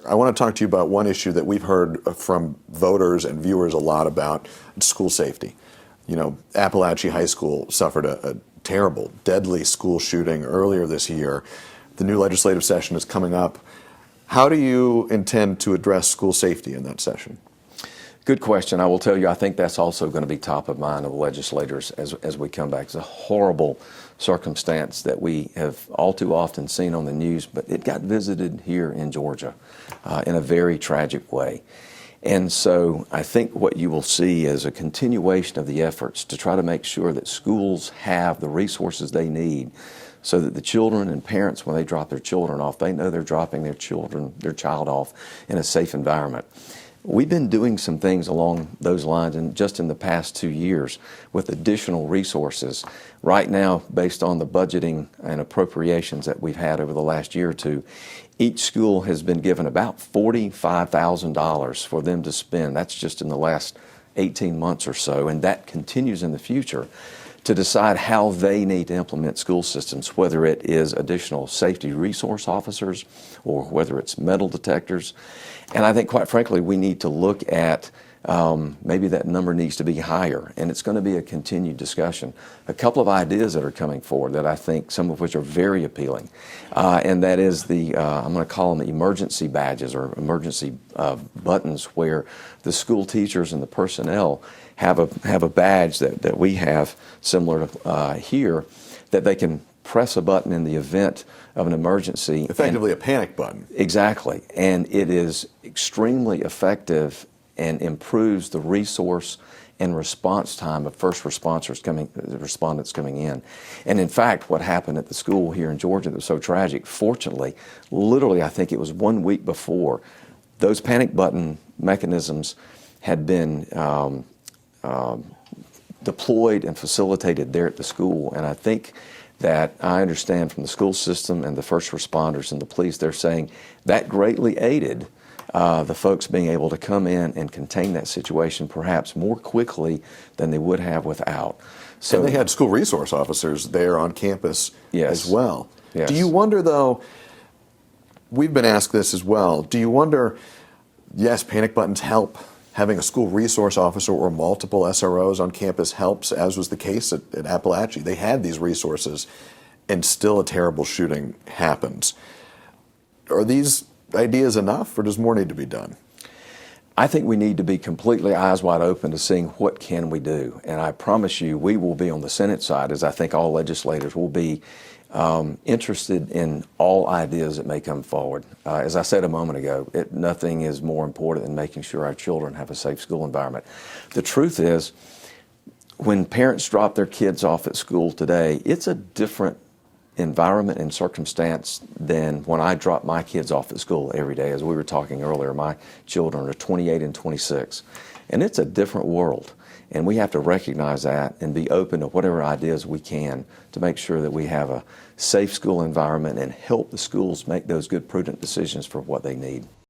I want to talk to you about one issue that we've heard from voters and viewers a lot about: school safety. You know, Appalachia High School suffered a terrible, deadly school shooting earlier this year. The new legislative session is coming up. How do you intend to address school safety in that session? Good question. I will tell you, I think that's also going to be top of mind of legislators as we come back. It's a horrible circumstance that we have all too often seen on the news, but it got visited here in Georgia in a very tragic way. And so I think what you will see is a continuation of the efforts to try to make sure that schools have the resources they need so that the children and parents, when they drop their children off, they know they're dropping their child off in a safe environment. We've been doing some things along those lines and just in the past 2 years with additional resources. Right now, based on the budgeting and appropriations that we've had over the last year or two, each school has been given about $45,000 for them to spend. That's just in the last 18 months or so, and that continues in the future to decide how they need to implement school systems, whether it is additional safety resource officers or whether it's metal detectors. And I think, quite frankly, we need to look at maybe that number needs to be higher, and it's going to be a continued discussion. A couple of ideas that are coming forward that I think, some of which are very appealing, and that is I'm going to call them the emergency badges or emergency buttons, where the school teachers and the personnel have a badge that we have similar to here, that they can press a button in the event of an emergency. Effectively a panic button. Exactly. And it is extremely effective and improves the resource and response time of first respondents coming in. And in fact, what happened at the school here in Georgia that was so tragic, fortunately, literally I think it was 1 week before, those panic button mechanisms had been deployed and facilitated there at the school. And I think that I understand from the school system and the first responders and the police, they're saying that greatly aided the folks being able to come in and contain that situation perhaps more quickly than they would have without. So, and they had school resource officers there on campus yes. as well. Yes. Do you wonder, though, we've been asked this as well, do you wonder, yes, panic buttons help, having a school resource officer or multiple SROs on campus helps, as was the case at Appalachia. They had these resources, and still a terrible shooting happens. Are these ideas enough, or does more need to be done? I think we need to be completely eyes wide open to seeing what can we do. And I promise you, we will be on the Senate side, as I think all legislators will be, interested in all ideas that may come forward. As I said a moment ago, nothing is more important than making sure our children have a safe school environment. The truth is, when parents drop their kids off at school today, it's a different environment and circumstance than when I drop my kids off at school every day. As we were talking earlier, my children are 28 and 26, and it's a different world. And we have to recognize that and be open to whatever ideas we can to make sure that we have a safe school environment and help the schools make those good, prudent decisions for what they need.